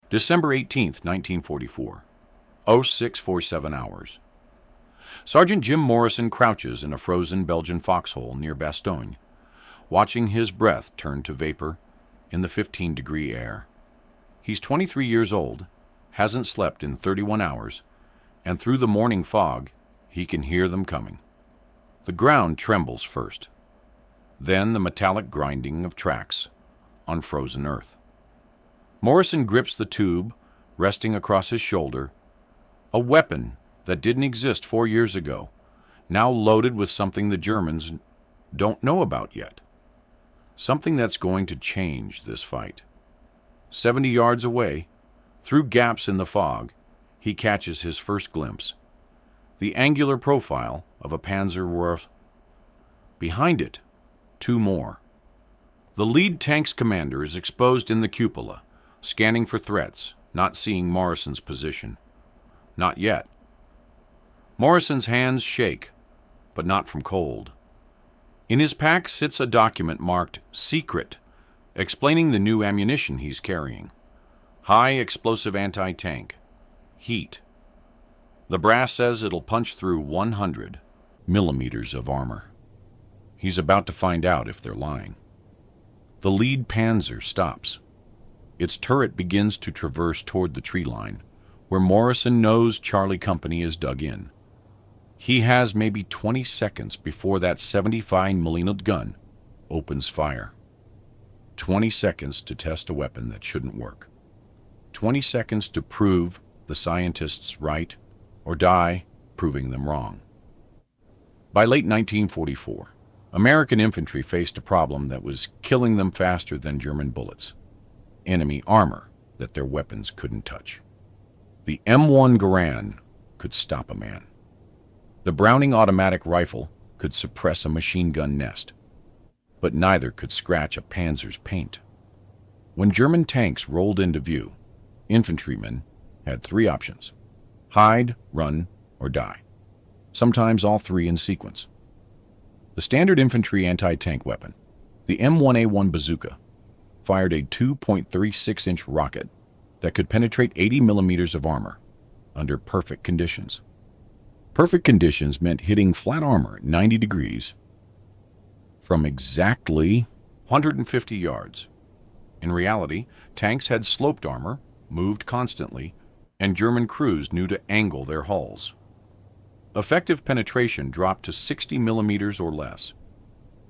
December 18, 1944, 0647 hours. Sergeant Jim Morrison crouches in a frozen Belgian foxhole near Bastogne, watching his breath turn to vapor in the 15-degree air. He's 23 years old, hasn't slept in 31 hours, and through the morning fog, he can hear them coming. The ground trembles first, then the metallic grinding of tracks on frozen earth. Morrison grips the tube resting across his shoulder, a weapon that didn't exist 4 years ago, now loaded with something the Germans don't know about yet. Something that's going to change this fight. 70 yards away, through gaps in the fog, he catches his first glimpse. The angular profile of a Panzermörder. Behind it, two more. The lead tank's commander is exposed in the cupola, scanning for threats, not seeing Morrison's position. Not yet. Morrison's hands shake, but not from cold. In his pack sits a document marked Secret, explaining the new ammunition he's carrying. High explosive anti-tank. HEAT. The brass says it'll punch through 100 millimeters of armor. He's about to find out if they're lying. The lead Panzer stops. Its turret begins to traverse toward the tree line, where Morrison knows Charlie Company is dug in. He has maybe 20 seconds before that 75mm gun opens fire. 20 seconds to test a weapon that shouldn't work. 20 seconds to prove the scientists right or die proving them wrong. By late 1944, American infantry faced a problem that was killing them faster than German bullets. Enemy armor that their weapons couldn't touch. The M1 Garand could stop a man. The Browning automatic rifle could suppress a machine gun nest, but neither could scratch a Panzer's paint. When German tanks rolled into view, infantrymen had three options: hide, run, or die. Sometimes all three in sequence. The standard infantry anti-tank weapon, the M1A1 bazooka, fired a 2.36-inch rocket that could penetrate 80 millimeters of armor under perfect conditions. Perfect conditions meant hitting flat armor at 90 degrees from exactly 150 yards. In reality, tanks had sloped armor, moved constantly, and German crews knew to angle their hulls. Effective penetration dropped to 60 millimeters or less.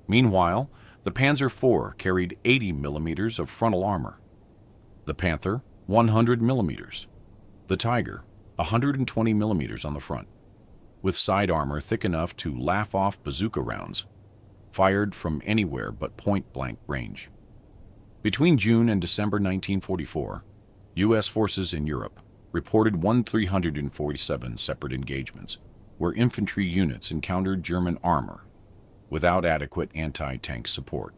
Meanwhile, the Panzer IV carried 80 millimeters of frontal armor. The Panther, 100 millimeters. The Tiger, 120 millimeters on the front, with side armor thick enough to laugh off bazooka rounds, fired from anywhere but point-blank range. Between June and December 1944, U.S. forces in Europe reported 1,347 separate engagements where infantry units encountered German armor without adequate anti-tank support.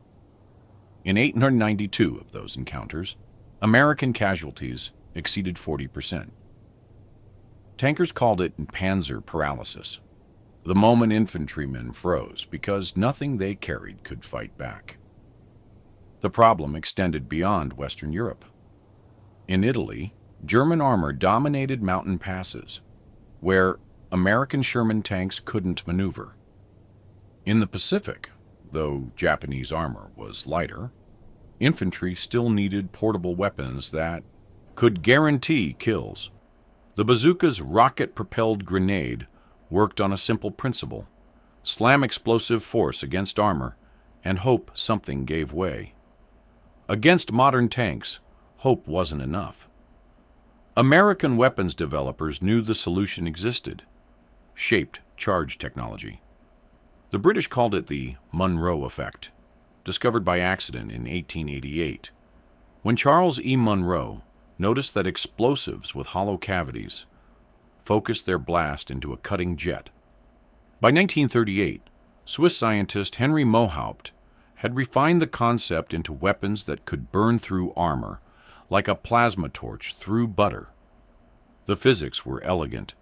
In 892 of those encounters, American casualties exceeded 40%. Tankers called it Panzer paralysis, the moment infantrymen froze because nothing they carried could fight back. The problem extended beyond Western Europe. In Italy, German armor dominated mountain passes, where American Sherman tanks couldn't maneuver. In the Pacific, though Japanese armor was lighter, infantry still needed portable weapons that could guarantee kills. The bazooka's rocket-propelled grenade worked on a simple principle: slam explosive force against armor and hope something gave way. Against modern tanks, hope wasn't enough. American weapons developers knew the solution existed: shaped charge technology. The British called it the Monroe effect, discovered by accident in 1888, when Charles E. Monroe noticed that explosives with hollow cavities focused their blast into a cutting jet. By 1938, Swiss scientist Henry Mohaupt had refined the concept into weapons that could burn through armor like a plasma torch through butter. The physics were elegant.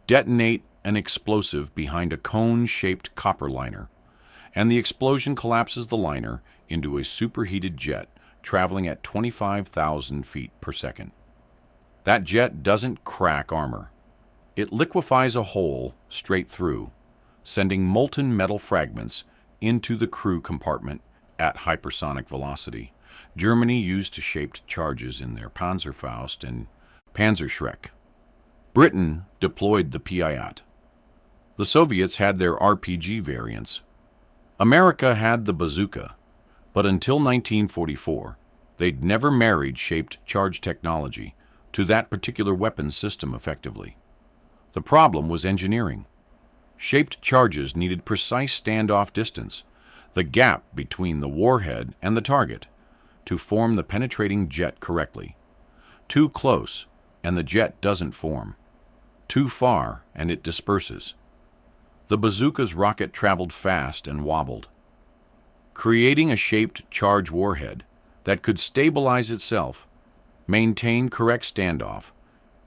Detonate an explosive behind a cone-shaped copper liner, and the explosion collapses the liner into a superheated jet traveling at 25,000 feet per second. That jet doesn't crack armor. It liquefies a hole straight through, sending molten metal fragments into the crew compartment at hypersonic velocity. Germany used shaped charges in their Panzerfaust and Panzerschreck. Britain deployed the PIAT. The Soviets had their RPG variants. America had the Bazooka, but until 1944, they'd never married shaped charge technology to that particular weapon system effectively. The problem was engineering. Shaped charges needed precise standoff distance, the gap between the warhead and the target, to form the penetrating jet correctly. Too close, and the jet doesn't form. Too far, and it disperses. The bazooka's rocket traveled fast and wobbled. Creating a shaped charge warhead that could stabilize itself, maintain correct standoff,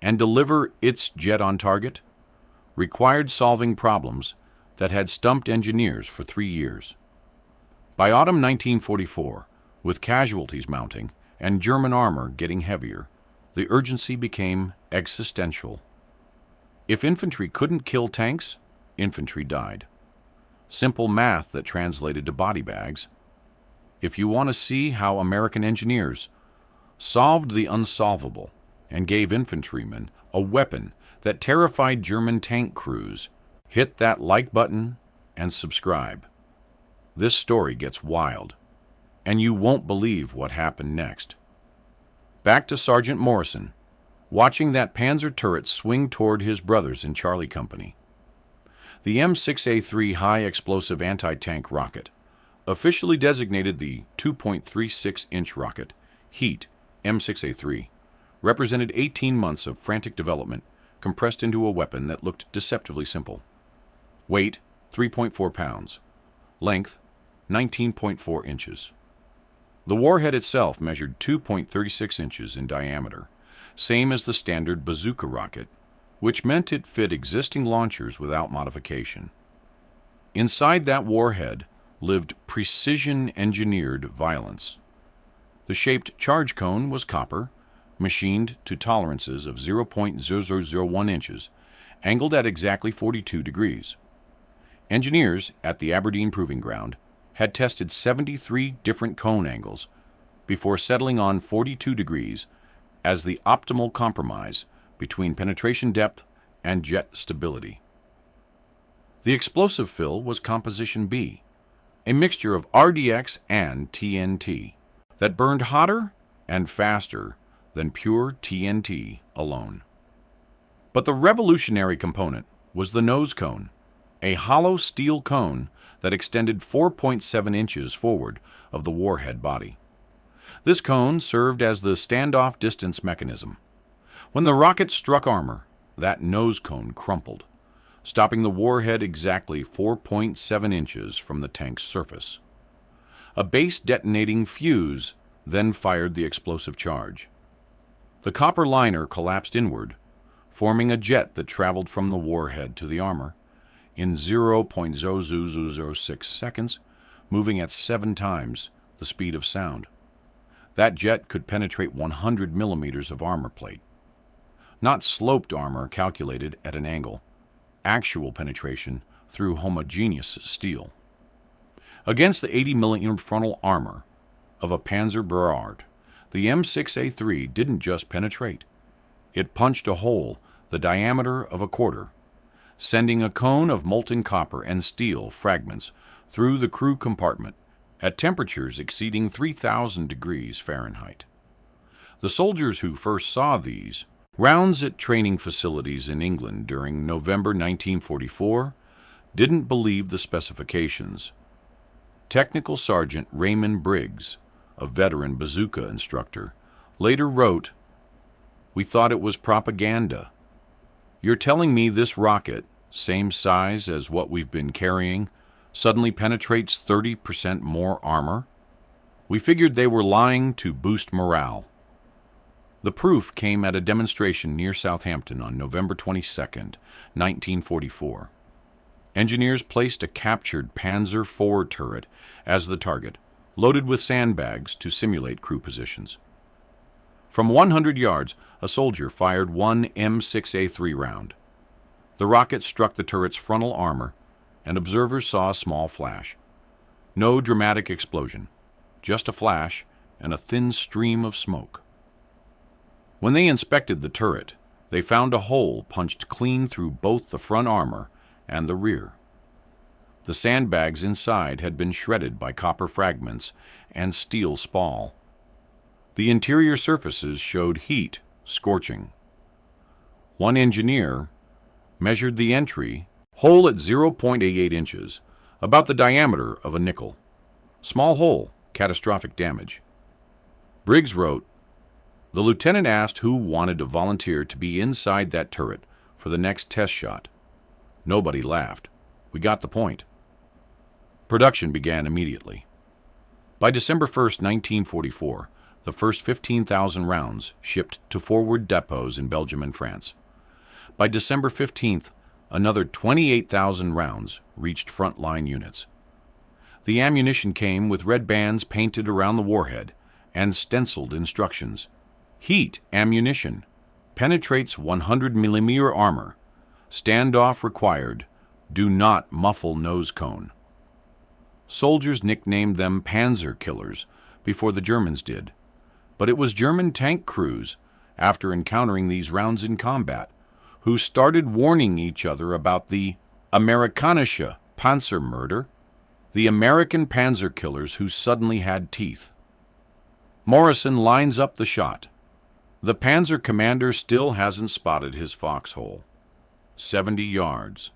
and deliver its jet on target required solving problems that had stumped engineers for 3 years. By autumn 1944, with casualties mounting and German armor getting heavier, the urgency became existential. If infantry couldn't kill tanks, infantry died. Simple math that translated to body bags. If you want to see how American engineers solved the unsolvable and gave infantrymen a weapon that terrified German tank crews, hit that like button and subscribe. This story gets wild, and you won't believe what happened next. Back to Sergeant Morrison, watching that Panzer turret swing toward his brothers in Charlie Company. The M6A3 high-explosive anti-tank rocket, officially designated the 2.36-inch rocket, HEAT M6A3, represented 18 months of frantic development compressed into a weapon that looked deceptively simple. Weight, 3.4 pounds. Length, 19.4 inches. The warhead itself measured 2.36 inches in diameter, same as the standard bazooka rocket, which meant it fit existing launchers without modification. Inside that warhead lived precision-engineered violence. The shaped charge cone was copper, machined to tolerances of 0.0001 inches, angled at exactly 42 degrees. Engineers at the Aberdeen Proving Ground had tested 73 different cone angles before settling on 42 degrees as the optimal compromise between penetration depth and jet stability. The explosive fill was Composition B, a mixture of RDX and TNT that burned hotter and faster than pure TNT alone. But the revolutionary component was the nose cone, a hollow steel cone that extended 4.7 inches forward of the warhead body. This cone served as the standoff distance mechanism. When the rocket struck armor, that nose cone crumpled, stopping the warhead exactly 4.7 inches from the tank's surface. A base detonating fuse then fired the explosive charge. The copper liner collapsed inward, forming a jet that traveled from the warhead to the armor in 0.0006 seconds, moving at 7 times the speed of sound. That jet could penetrate 100 millimeters of armor plate. Not sloped armor calculated at an angle, actual penetration through homogeneous steel. Against the 80 millimeter frontal armor of a Panzermörder, the M6A3 didn't just penetrate. It punched a hole the diameter of a quarter, sending a cone of molten copper and steel fragments through the crew compartment at temperatures exceeding 3,000 degrees Fahrenheit. The soldiers who first saw these rounds at training facilities in England during November 1944 didn't believe the specifications. Technical Sergeant Raymond Briggs, a veteran bazooka instructor, later wrote, "We thought it was propaganda. You're telling me this rocket, same size as what we've been carrying, suddenly penetrates 30% more armor? We figured they were lying to boost morale." The proof came at a demonstration near Southampton on November 22, 1944. Engineers placed a captured Panzer IV turret as the target, loaded with sandbags to simulate crew positions. From 100 yards, a soldier fired one M6A3 round. The rocket struck the turret's frontal armor, and observers saw a small flash. No dramatic explosion, just a flash and a thin stream of smoke. When they inspected the turret, they found a hole punched clean through both the front armor and the rear. The sandbags inside had been shredded by copper fragments and steel spall. The interior surfaces showed heat scorching. One engineer measured the entry hole at 0.88 inches, about the diameter of a nickel. Small hole, catastrophic damage. Briggs wrote, "The lieutenant asked who wanted to volunteer to be inside that turret for the next test shot. Nobody laughed. We got the point." Production began immediately. By December 1st, 1944, the first 15,000 rounds shipped to forward depots in Belgium and France. By December 15th, another 28,000 rounds reached frontline units. The ammunition came with red bands painted around the warhead and stenciled instructions. Heat ammunition. Penetrates 100 mm armor. Standoff required. Do not muffle nose cone. Soldiers nicknamed them Panzer Killers before the Germans did, but it was German tank crews, after encountering these rounds in combat, who started warning each other about the Amerikanische Panzermörder, the American Panzer Killers who suddenly had teeth. Morrison lines up the shot. The Panzer commander still hasn't spotted his foxhole. 70 yards.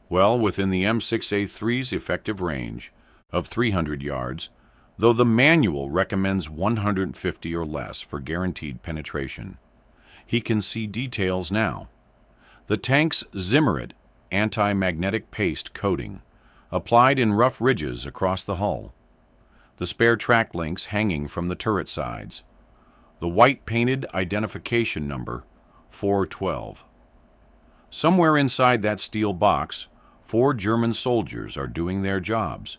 Well within the M6A3's effective range of 300 yards, though the manual recommends 150 or less for guaranteed penetration. He can see details now. The tank's Zimmerit anti-magnetic paste coating, applied in rough ridges across the hull. The spare track links hanging from the turret sides. The white-painted identification number, 412. Somewhere inside that steel box, 4 German soldiers are doing their jobs,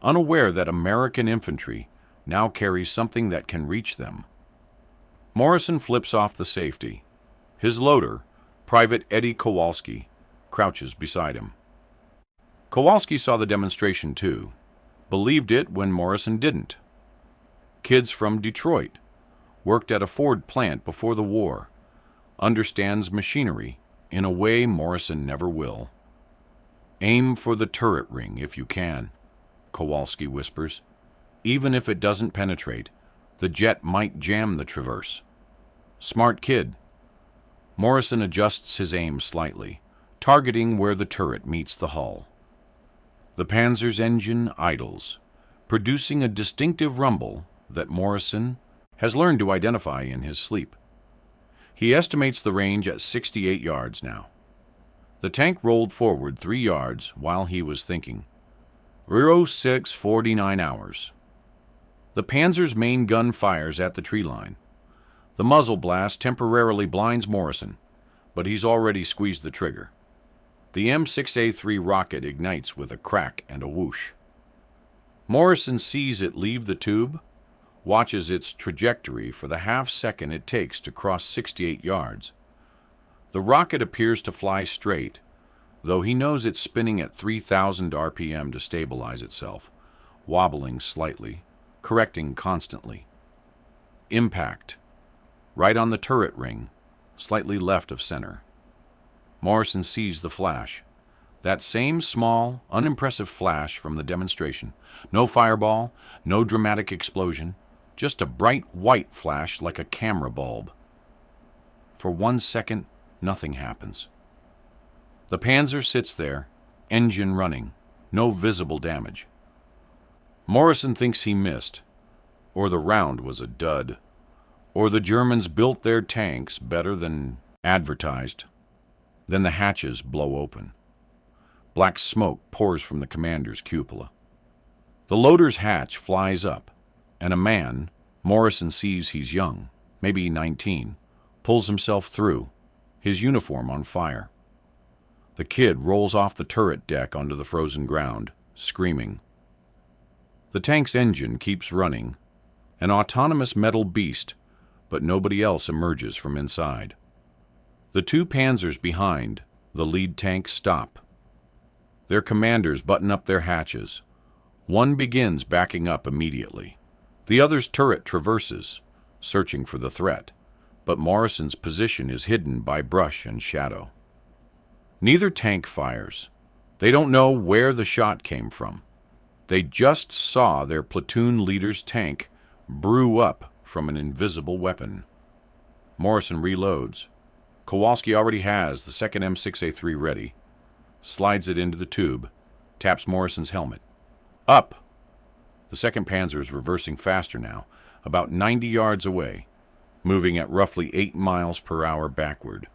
unaware that American infantry now carries something that can reach them. Morrison flips off the safety. His loader, Private Eddie Kowalski, crouches beside him. Kowalski saw the demonstration too, believed it when Morrison didn't. Kids from Detroit, worked at a Ford plant before the war, understands machinery in a way Morrison never will. Aim for the turret ring if you can, Kowalski whispers. Even if it doesn't penetrate, the jet might jam the traverse. Smart kid. Morrison adjusts his aim slightly, targeting where the turret meets the hull. The Panzer's engine idles, producing a distinctive rumble that Morrison has learned to identify in his sleep. He estimates the range at 68 yards now. The tank rolled forward 3 yards while he was thinking. 06:49 hours. The Panzer's main gun fires at the tree line. The muzzle blast temporarily blinds Morrison, but he's already squeezed the trigger. The M6A3 rocket ignites with a crack and a whoosh. Morrison sees it leave the tube, watches its trajectory for the half second it takes to cross 68 yards. The rocket appears to fly straight, though he knows it's spinning at 3,000 RPM to stabilize itself, wobbling slightly, correcting constantly. Impact. Right on the turret ring, slightly left of center. Morrison sees the flash. That same small, unimpressive flash from the demonstration. No fireball, no dramatic explosion, just a bright white flash like a camera bulb. For 1 second, nothing happens. The Panzer sits there, engine running, no visible damage. Morrison thinks he missed, or the round was a dud, or the Germans built their tanks better than advertised. Then the hatches blow open. Black smoke pours from the commander's cupola. The loader's hatch flies up, and a man, Morrison sees he's young, maybe 19, pulls himself through, his uniform on fire. The kid rolls off the turret deck onto the frozen ground, screaming. The tank's engine keeps running, an autonomous metal beast, but nobody else emerges from inside. The two panzers behind the lead tank stop. Their commanders button up their hatches. One begins backing up immediately. The other's turret traverses, searching for the threat, but Morrison's position is hidden by brush and shadow. Neither tank fires. They don't know where the shot came from. They just saw their platoon leader's tank brew up from an invisible weapon. Morrison reloads. Kowalski already has the second M6A3 ready, slides it into the tube, taps Morrison's helmet. Up! The second Panzer is reversing faster now, about 90 yards away, moving at roughly 8 miles per hour backward.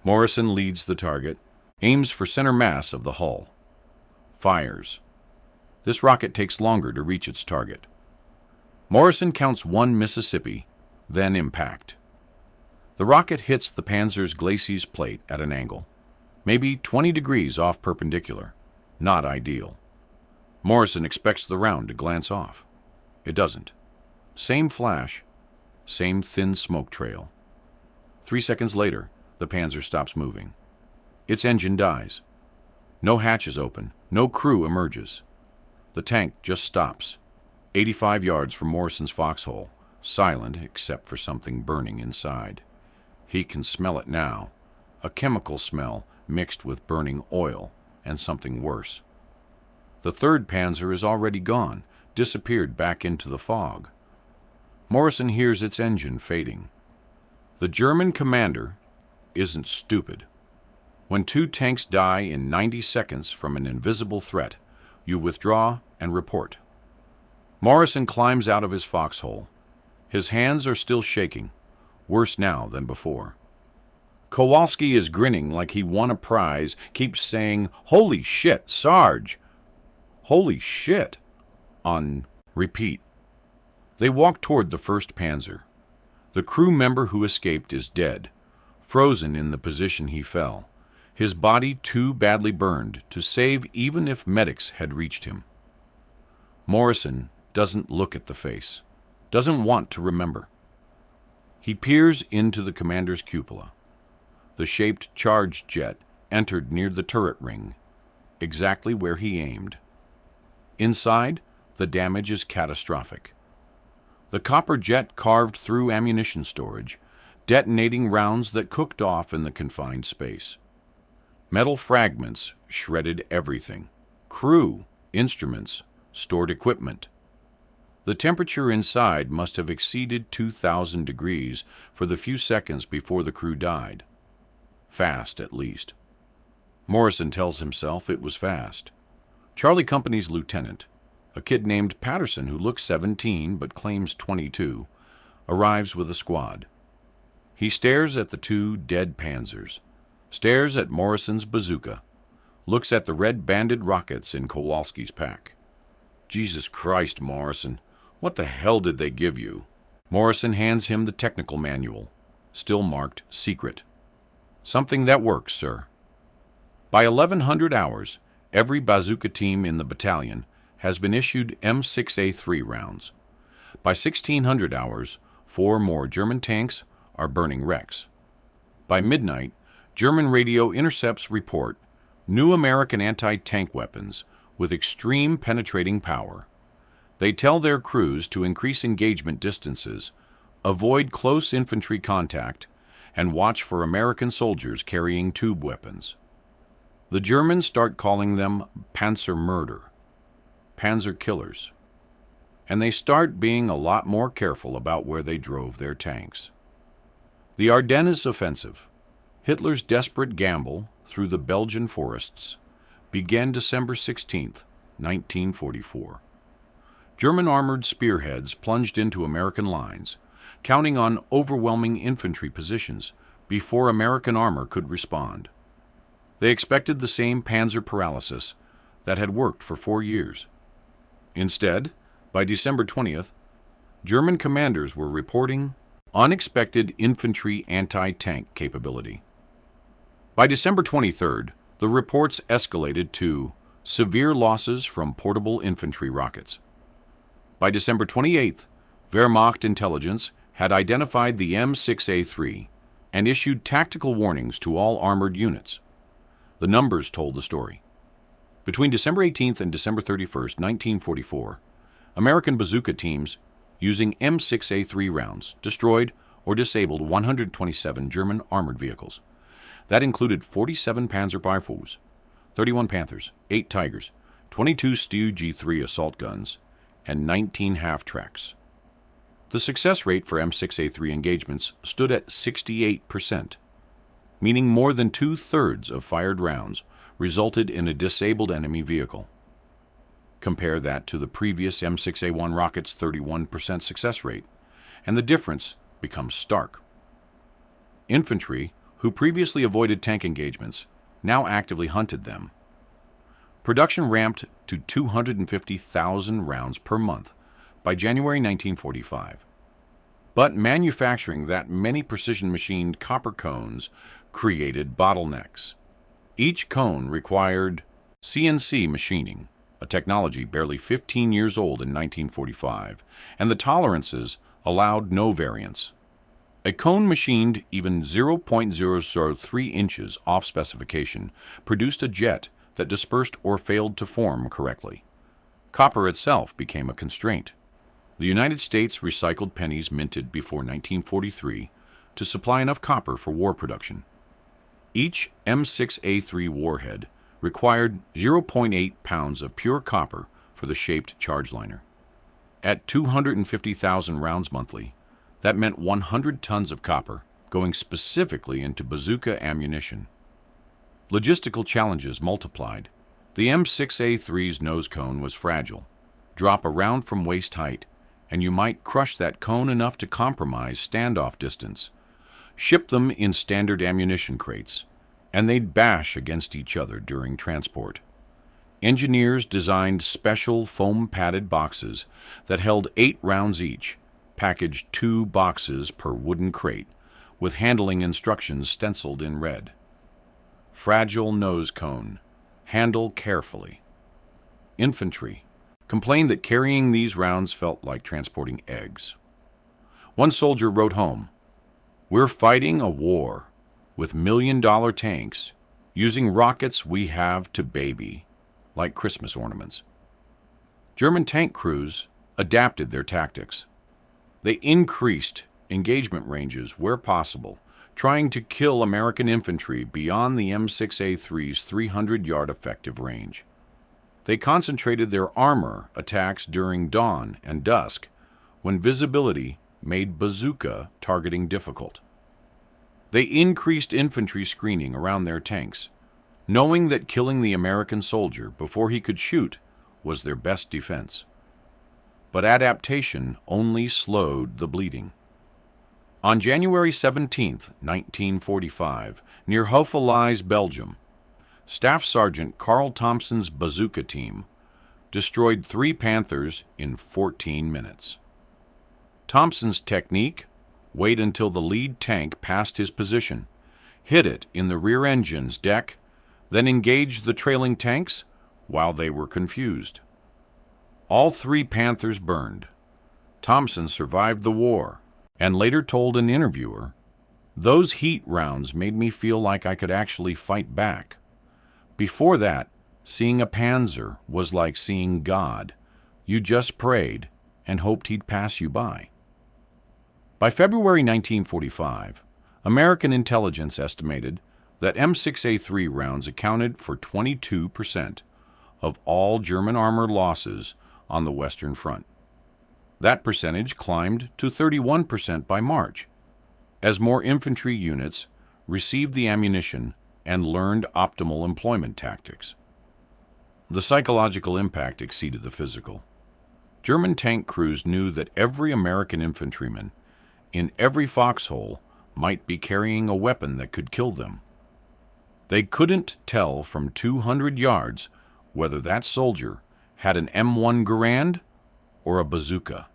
Morrison leads the target, aims for center mass of the hull. Fires. This rocket takes longer to reach its target. Morrison counts 1 Mississippi, then impact. The rocket hits the Panzer's glacis plate at an angle, maybe 20 degrees off perpendicular. Not ideal. Morrison expects the round to glance off. It doesn't. Same flash, same thin smoke trail. 3 seconds later, the Panzer stops moving. Its engine dies. No hatches open, no crew emerges. The tank just stops, 85 yards from Morrison's foxhole, silent except for something burning inside. He can smell it now, a chemical smell mixed with burning oil and something worse. The third Panzer is already gone, disappeared back into the fog. Morrison hears its engine fading. The German commander isn't stupid. When 2 tanks die in 90 seconds from an invisible threat, you withdraw and report. Morrison climbs out of his foxhole. His hands are still shaking, worse now than before. Kowalski is grinning like he won a prize, keeps saying, "Holy shit, Sarge! Holy shit!" on repeat. They walk toward the first Panzer. The crew member who escaped is dead, frozen in the position he fell, his body too badly burned to save even if medics had reached him. Morrison doesn't look at the face, doesn't want to remember. He peers into the commander's cupola. The shaped charge jet entered near the turret ring, exactly where he aimed. Inside, the damage is catastrophic. The copper jet carved through ammunition storage, detonating rounds that cooked off in the confined space. Metal fragments shredded everything: crew, instruments, stored equipment. The temperature inside must have exceeded 2,000 degrees for the few seconds before the crew died. Fast, at least. Morrison tells himself it was fast. Charlie Company's lieutenant, a kid named Patterson who looks 17 but claims 22, arrives with a squad. He stares at the 2 dead Panzers, stares at Morrison's bazooka, looks at the red-banded rockets in Kowalski's pack. Jesus Christ, Morrison, what the hell did they give you? Morrison hands him the technical manual, still marked secret. Something that works, sir. By 1100 hours, every bazooka team in the battalion has been issued M6A3 rounds. By 1600 hours, 4 more German tanks are burning wrecks. By midnight, German radio intercepts report new American anti-tank weapons with extreme penetrating power. They tell their crews to increase engagement distances, avoid close infantry contact, and watch for American soldiers carrying tube weapons. The Germans start calling them Panzermörder, Panzer Killers, and they start being a lot more careful about where they drove their tanks. The Ardennes offensive, Hitler's desperate gamble through the Belgian forests, began December 16, 1944. German armored spearheads plunged into American lines, counting on overwhelming infantry positions before American armor could respond. They expected the same panzer paralysis that had worked for 4 years. Instead, by December 20th, German commanders were reporting unexpected infantry anti-tank capability. By December 23rd, the reports escalated to severe losses from portable infantry rockets. By December 28th, Wehrmacht intelligence had identified the M6A3 and issued tactical warnings to all armored units. The numbers told the story. Between December 18th and December 31st, 1944, American bazooka teams using M6A3 rounds destroyed or disabled 127 German armored vehicles. That included 47 Panzer rifles, 31 Panthers, 8 Tigers, 22 Stu G3 assault guns, and 19 half-tracks. The success rate for M6A3 engagements stood at 68%, meaning more than two-thirds of fired rounds resulted in a disabled enemy vehicle. Compare that to the previous M6A1 rocket's 31% success rate, and the difference becomes stark. Infantry, who previously avoided tank engagements, now actively hunted them. Production ramped to 250,000 rounds per month by January 1945. But manufacturing that many precision-machined copper cones created bottlenecks. Each cone required CNC machining, a technology barely 15 years old in 1945, and the tolerances allowed no variance. A cone machined even 0.003 inches off specification produced a jet that dispersed or failed to form correctly. Copper itself became a constraint. The United States recycled pennies minted before 1943 to supply enough copper for war production. Each M6A3 warhead required 0.8 pounds of pure copper for the shaped charge liner. At 250,000 rounds monthly, that meant 100 tons of copper going specifically into bazooka ammunition. Logistical challenges multiplied. The M6A3's nose cone was fragile. Drop a round from waist height, and you might crush that cone enough to compromise standoff distance. Ship them in standard ammunition crates, and they'd bash against each other during transport. Engineers designed special foam-padded boxes that held 8 rounds each, packaged 2 boxes per wooden crate, with handling instructions stenciled in red. Fragile nose cone. Handle carefully. Infantry complained that carrying these rounds felt like transporting eggs. One soldier wrote home, "We're fighting a war with million-dollar tanks using rockets we have to baby, like Christmas ornaments." German tank crews adapted their tactics. They increased engagement ranges where possible, trying to kill American infantry beyond the M6A3's 300-yard effective range. They concentrated their armor attacks during dawn and dusk, when visibility made bazooka targeting difficult. They increased infantry screening around their tanks, knowing that killing the American soldier before he could shoot was their best defense. But adaptation only slowed the bleeding. On January 17, 1945, near Houffalize, Belgium, Staff Sergeant Carl Thompson's bazooka team destroyed 3 Panthers in 14 minutes. Thompson's technique: wait until the lead tank passed his position, hit it in the rear engine's deck, then engage the trailing tanks while they were confused. All 3 Panthers burned. Thompson survived the war and later told an interviewer, "Those heat rounds made me feel like I could actually fight back. Before that, seeing a Panzer was like seeing God. You just prayed and hoped he'd pass you by." By February 1945, American intelligence estimated that M6A3 rounds accounted for 22% of all German armor losses on the Western Front. That percentage climbed to 31% by March, as more infantry units received the ammunition and learned optimal employment tactics. The psychological impact exceeded the physical. German tank crews knew that every American infantryman in every foxhole might be carrying a weapon that could kill them. They couldn't tell from 200 yards whether that soldier had an M1 Garand or a bazooka.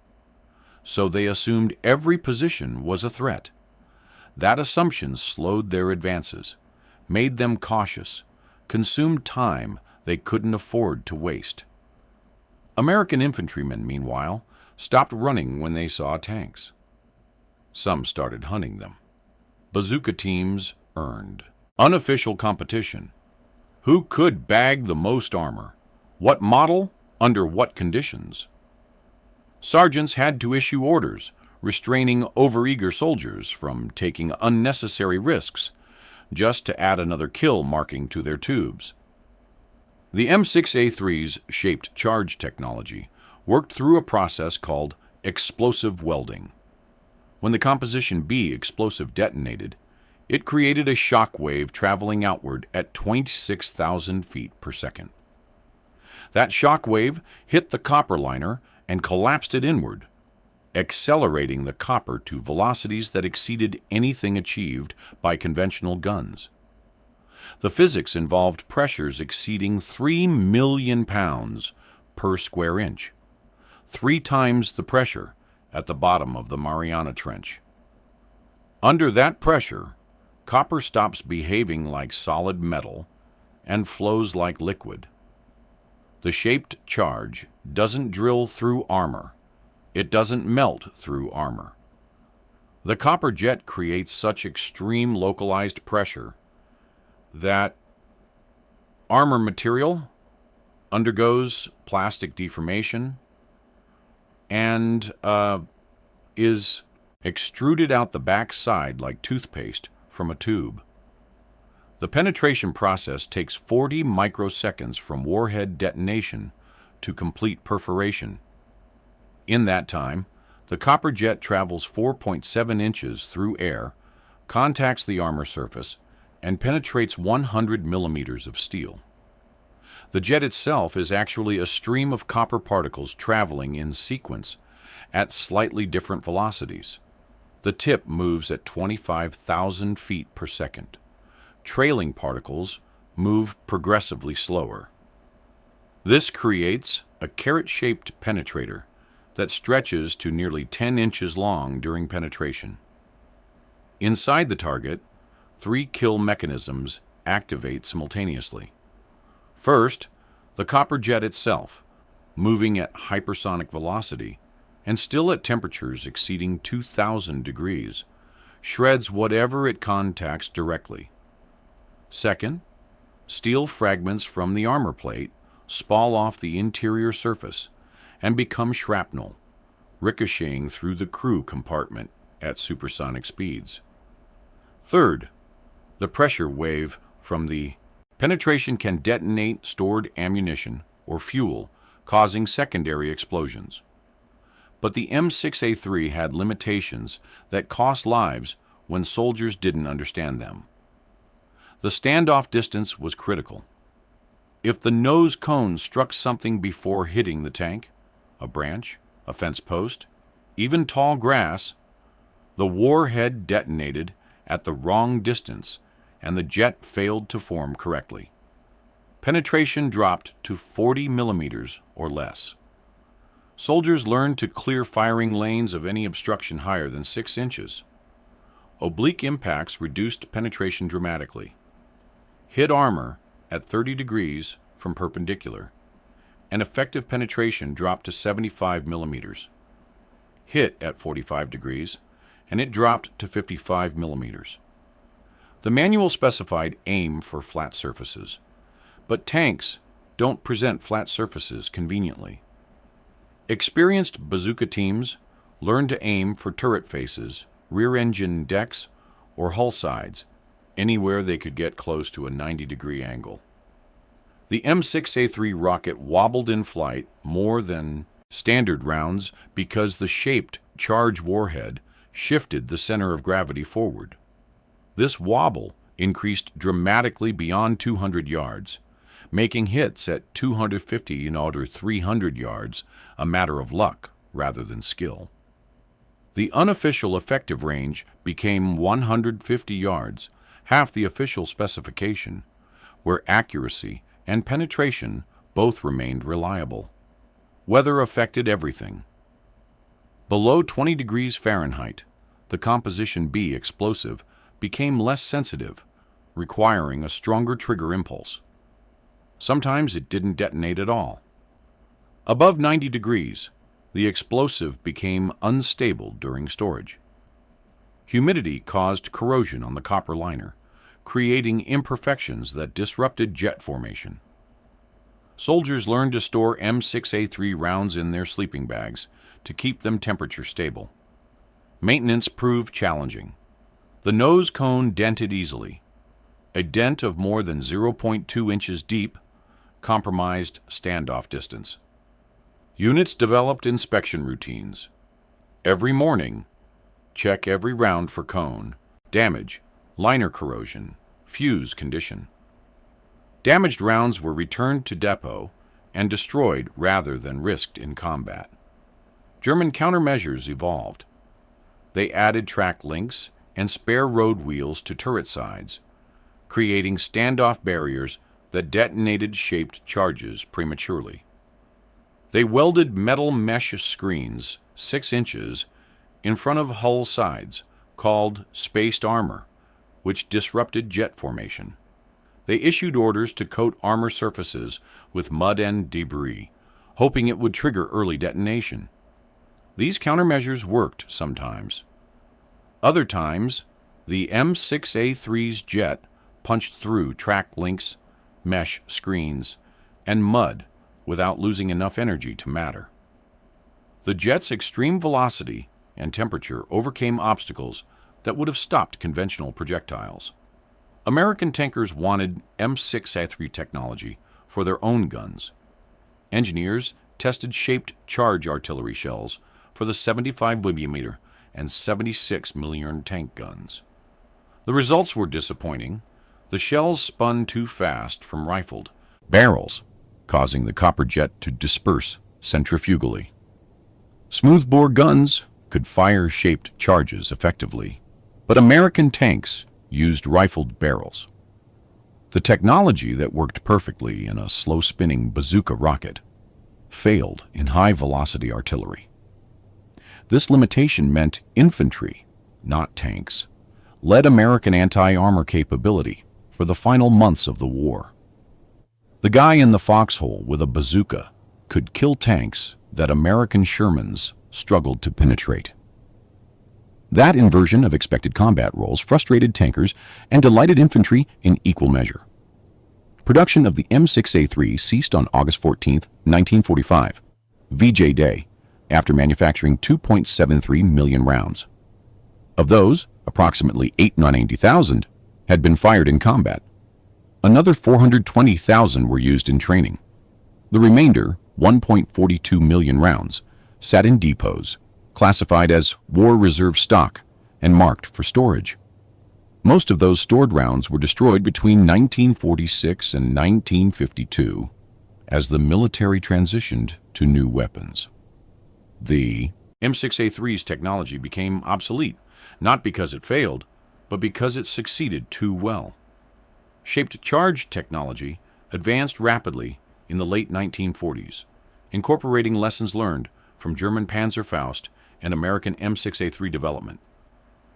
So they assumed every position was a threat. That assumption slowed their advances, made them cautious, consumed time they couldn't afford to waste. American infantrymen, meanwhile, stopped running when they saw tanks. Some started hunting them. Bazooka teams earned. Unofficial competition. Who could bag the most armor? What model? Under what conditions? Sergeants had to issue orders, restraining overeager soldiers from taking unnecessary risks just to add another kill marking to their tubes. The M6A3's shaped charge technology worked through a process called explosive welding. When the Composition B explosive detonated, it created a shock wave traveling outward at 26,000 feet per second. That shock wave hit the copper liner and collapsed it inward, accelerating the copper to velocities that exceeded anything achieved by conventional guns. The physics involved pressures exceeding 3 million pounds per square inch, 3 times the pressure at the bottom of the Mariana Trench. Under that pressure, copper stops behaving like solid metal and flows like liquid. The shaped charge doesn't drill through armor. It doesn't melt through armor. The copper jet creates such extreme localized pressure that armor material undergoes plastic deformation and is extruded out the back side like toothpaste from a tube. The penetration process takes 40 microseconds from warhead detonation to complete perforation. In that time, the copper jet travels 4.7 inches through air, contacts the armor surface, and penetrates 100 millimeters of steel. The jet itself is actually a stream of copper particles traveling in sequence at slightly different velocities. The tip moves at 25,000 feet per second. Trailing particles move progressively slower. This creates a carrot-shaped penetrator that stretches to nearly 10 inches long during penetration. Inside the target, 3 kill mechanisms activate simultaneously. First, the copper jet itself, moving at hypersonic velocity and still at temperatures exceeding 2,000 degrees, shreds whatever it contacts directly. Second, steel fragments from the armor plate spall off the interior surface and become shrapnel, ricocheting through the crew compartment at supersonic speeds. Third, the pressure wave from the penetration can detonate stored ammunition or fuel, causing secondary explosions. But the M6A3 had limitations that cost lives when soldiers didn't understand them. The standoff distance was critical. If the nose cone struck something before hitting the tank, a branch, a fence post, even tall grass, the warhead detonated at the wrong distance and the jet failed to form correctly. Penetration dropped to 40 millimeters or less. Soldiers learned to clear firing lanes of any obstruction higher than 6 inches. Oblique impacts reduced penetration dramatically. Hit armor at 30 degrees from perpendicular, and effective penetration dropped to 75 millimeters. Hit at 45 degrees, and it dropped to 55 millimeters. The manual specified aim for flat surfaces, but tanks don't present flat surfaces conveniently. Experienced bazooka teams learn to aim for turret faces, rear engine decks, or hull sides, anywhere they could get close to a 90-degree angle. The M6A3 rocket wobbled in flight more than standard rounds because the shaped charge warhead shifted the center of gravity forward. This wobble increased dramatically beyond 200 yards, making hits at 250 or 300 yards a matter of luck rather than skill. The unofficial effective range became 150 yards, half the official specification, where accuracy and penetration both remained reliable. Weather affected everything. Below 20 degrees Fahrenheit, the Composition B explosive became less sensitive, requiring a stronger trigger impulse. Sometimes it didn't detonate at all. Above 90 degrees, the explosive became unstable during storage. Humidity caused corrosion on the copper liner, creating imperfections that disrupted jet formation. Soldiers learned to store M6A3 rounds in their sleeping bags to keep them temperature stable. Maintenance proved challenging. The nose cone dented easily. A dent of more than 0.2 inches deep compromised standoff distance. Units developed inspection routines. Every morning, check every round for cone, damage, liner corrosion, fuse condition. Damaged rounds were returned to depot and destroyed rather than risked in combat. German countermeasures evolved. They added track links and spare road wheels to turret sides, creating standoff barriers that detonated shaped charges prematurely. They welded metal mesh screens 6 inches in front of hull sides, called spaced armor, which disrupted jet formation. They issued orders to coat armor surfaces with mud and debris, hoping it would trigger early detonation. These countermeasures worked sometimes. Other times, the M6A3's jet punched through track links, mesh screens, and mud without losing enough energy to matter. The jet's extreme velocity and temperature overcame obstacles that would have stopped conventional projectiles. American tankers wanted M6A3 technology for their own guns. Engineers tested shaped charge artillery shells for the 75mm and 76mm tank guns. The results were disappointing. The shells spun too fast from rifled barrels, causing the copper jet to disperse centrifugally. Smoothbore guns could fire shaped charges effectively, but American tanks used rifled barrels. The technology that worked perfectly in a slow-spinning bazooka rocket failed in high-velocity artillery. This limitation meant infantry, not tanks, led American anti-armor capability for the final months of the war. The guy in the foxhole with a bazooka could kill tanks that American Shermans struggled to penetrate. That inversion of expected combat roles frustrated tankers and delighted infantry in equal measure. Production of the M6A3 ceased on August 14, 1945, VJ Day, after manufacturing 2.73 million rounds. Of those, approximately 890,000 had been fired in combat. Another 420,000 were used in training. The remainder, 1.42 million rounds, sat in depots, classified as war reserve stock and marked for storage. Most of those stored rounds were destroyed between 1946 and 1952 as the military transitioned to new weapons. The M6A3's technology became obsolete, not because it failed, but because it succeeded too well. Shaped charge technology advanced rapidly in the late 1940s, incorporating lessons learned from German Panzer and American M6A3 development.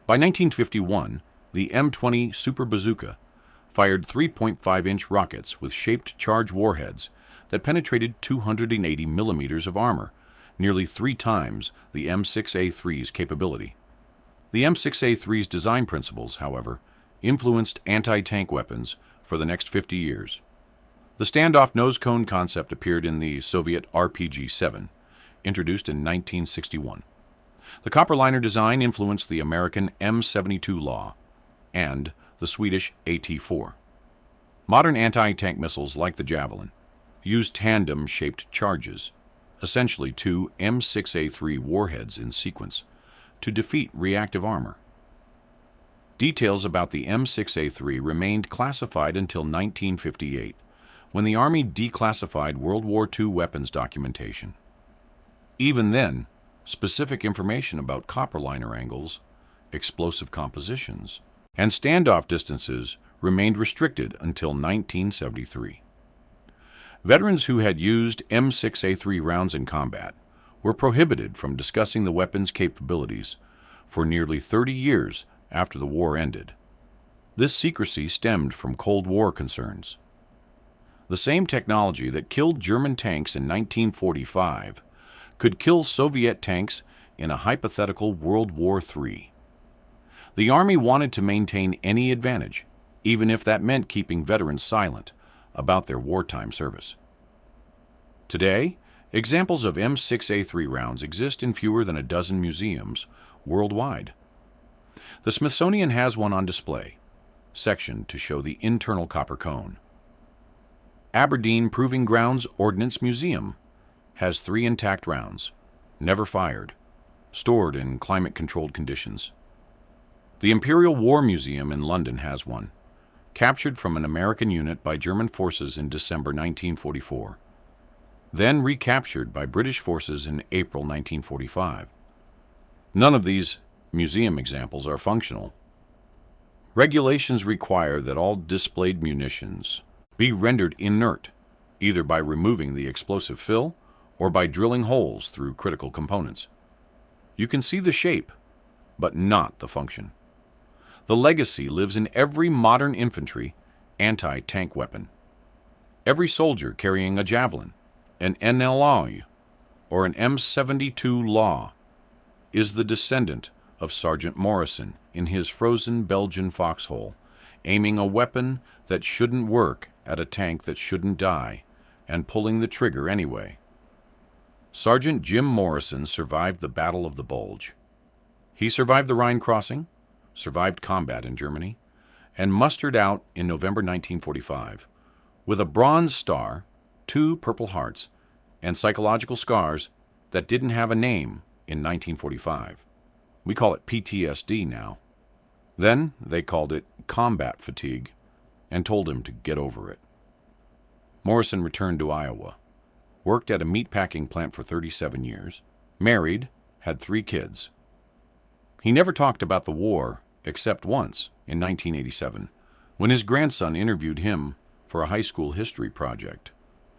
By 1951, the M20 Super Bazooka fired 3.5-inch rockets with shaped charge warheads that penetrated 280 millimeters of armor, nearly 3 times the M6A3's capability. The M6A3's design principles, however, influenced anti-tank weapons for the next 50 years. The standoff nose cone concept appeared in the Soviet RPG-7, introduced in 1961. The copper liner design influenced the American M72 law and the Swedish AT-4. Modern anti-tank missiles like the Javelin use tandem-shaped charges, essentially 2 M6A3 warheads in sequence, to defeat reactive armor. Details about the M6A3 remained classified until 1958, when the Army declassified World War II weapons documentation. Even then, specific information about copper liner angles, explosive compositions, and standoff distances remained restricted until 1973. Veterans who had used M6A3 rounds in combat were prohibited from discussing the weapon's capabilities for nearly 30 years after the war ended. This secrecy stemmed from Cold War concerns. The same technology that killed German tanks in 1945 could kill Soviet tanks in a hypothetical World War III. The Army wanted to maintain any advantage, even if that meant keeping veterans silent about their wartime service. Today, examples of M6A3 rounds exist in fewer than a dozen museums worldwide. The Smithsonian has one on display, sectioned to show the internal copper cone. Aberdeen Proving Grounds Ordnance Museum has 3 intact rounds, never fired, stored in climate-controlled conditions. The Imperial War Museum in London has one, captured from an American unit by German forces in December 1944, then recaptured by British forces in April 1945. None of these museum examples are functional. Regulations require that all displayed munitions be rendered inert, either by removing the explosive fill or by drilling holes through critical components. You can see the shape, but not the function. The legacy lives in every modern infantry anti-tank weapon. Every soldier carrying a javelin, an NLA, or an M72 Law is the descendant of Sergeant Morrison in his frozen Belgian foxhole, aiming a weapon that shouldn't work at a tank that shouldn't die, and pulling the trigger anyway. Sergeant Jim Morrison survived the Battle of the Bulge. He survived the Rhine crossing, survived combat in Germany, and mustered out in November 1945 with a Bronze Star, 2 Purple Hearts, and psychological scars that didn't have a name in 1945. We call it PTSD now. Then they called it combat fatigue and told him to get over it. Morrison returned to Iowa, worked at a meatpacking plant for 37 years, married, had 3 kids. He never talked about the war except once in 1987, when his grandson interviewed him for a high school history project.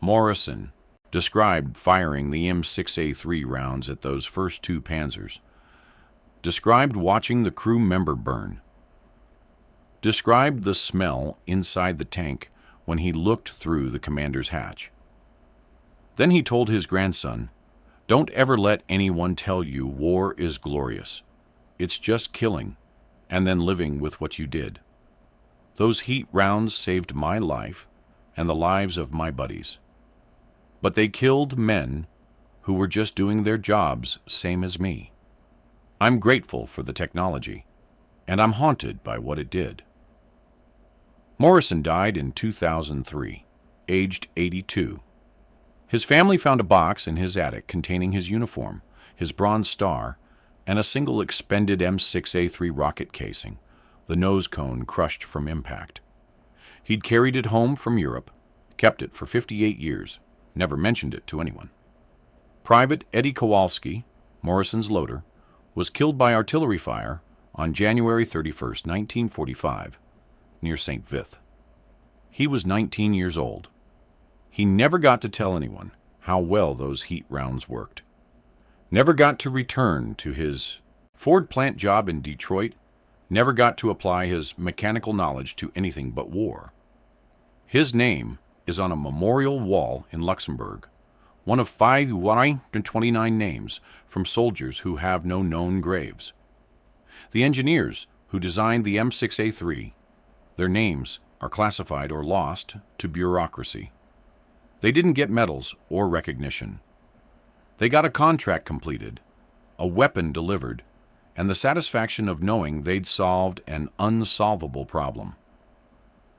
Morrison described firing the M6A3 rounds at those first 2 Panzers, described watching the crew member burn, described the smell inside the tank when he looked through the commander's hatch. Then he told his grandson, "Don't ever let anyone tell you war is glorious. It's just killing, and then living with what you did. Those heat rounds saved my life and the lives of my buddies. But they killed men who were just doing their jobs same as me. I'm grateful for the technology, and I'm haunted by what it did." Morrison died in 2003, aged 82. His family found a box in his attic containing his uniform, his Bronze Star, and a single expended M6A3 rocket casing, the nose cone crushed from impact. He'd carried it home from Europe, kept it for 58 years, never mentioned it to anyone. Private Eddie Kowalski, Morrison's loader, was killed by artillery fire on January 31, 1945, near St. Vith. He was 19 years old. He never got to tell anyone how well those heat rounds worked. Never got to return to his Ford plant job in Detroit, never got to apply his mechanical knowledge to anything but war. His name is on a memorial wall in Luxembourg, one of 529 names from soldiers who have no known graves. The engineers who designed the M6A3, their names are classified or lost to bureaucracy. They didn't get medals or recognition. They got a contract completed, a weapon delivered, and the satisfaction of knowing they'd solved an unsolvable problem.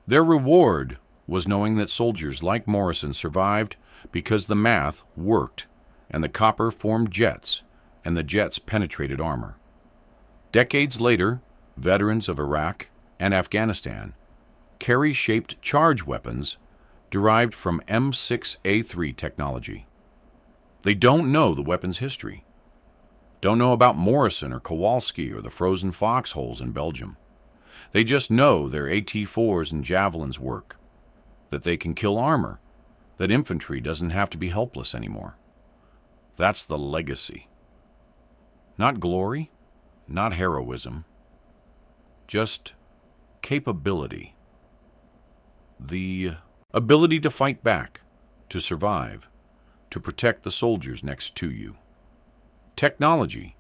Their reward was knowing that soldiers like Morrison survived because the math worked and the copper formed jets and the jets penetrated armor. Decades later, veterans of Iraq and Afghanistan carry shaped charge weapons derived from M6A3 technology. They don't know the weapon's history, don't know about Morrison or Kowalski or the frozen foxholes in Belgium. They just know their AT-4s and javelins work, that they can kill armor, that infantry doesn't have to be helpless anymore. That's the legacy. Not glory, not heroism, just capability. The ability to fight back, to survive, to protect the soldiers next to you. Technology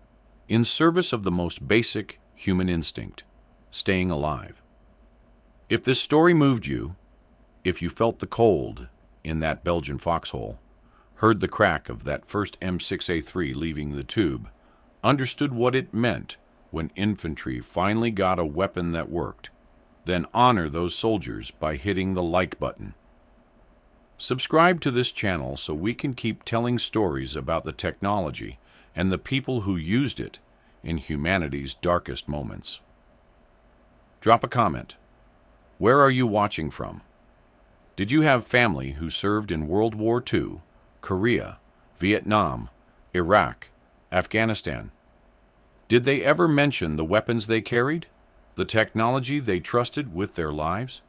in service of the most basic human instinct, staying alive. If this story moved you, if you felt the cold in that Belgian foxhole, heard the crack of that first M6A3 leaving the tube, understood what it meant when infantry finally got a weapon that worked, then honor those soldiers by hitting the like button. Subscribe to this channel so we can keep telling stories about the technology and the people who used it in humanity's darkest moments. Drop a comment. Where are you watching from? Did you have family who served in World War II, Korea, Vietnam, Iraq, Afghanistan? Did they ever mention the weapons they carried, the technology they trusted with their lives?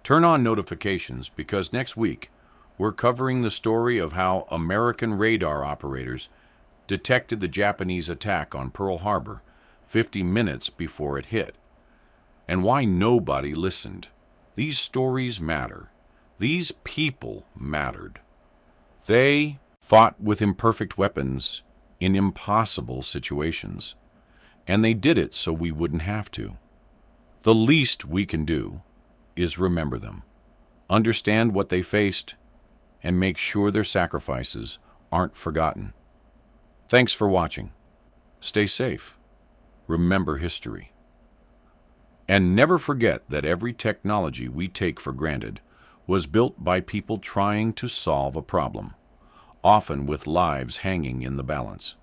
Turn on notifications because next week we're covering the story of how American radar operators detected the Japanese attack on Pearl Harbor 50 minutes before it hit, and why nobody listened. These stories matter. These people mattered. They fought with imperfect weapons in impossible situations, and they did it so we wouldn't have to. The least we can do is remember them, understand what they faced, and make sure their sacrifices aren't forgotten. Thanks for watching. Stay safe. Remember history. And never forget that every technology we take for granted was built by people trying to solve a problem, often with lives hanging in the balance.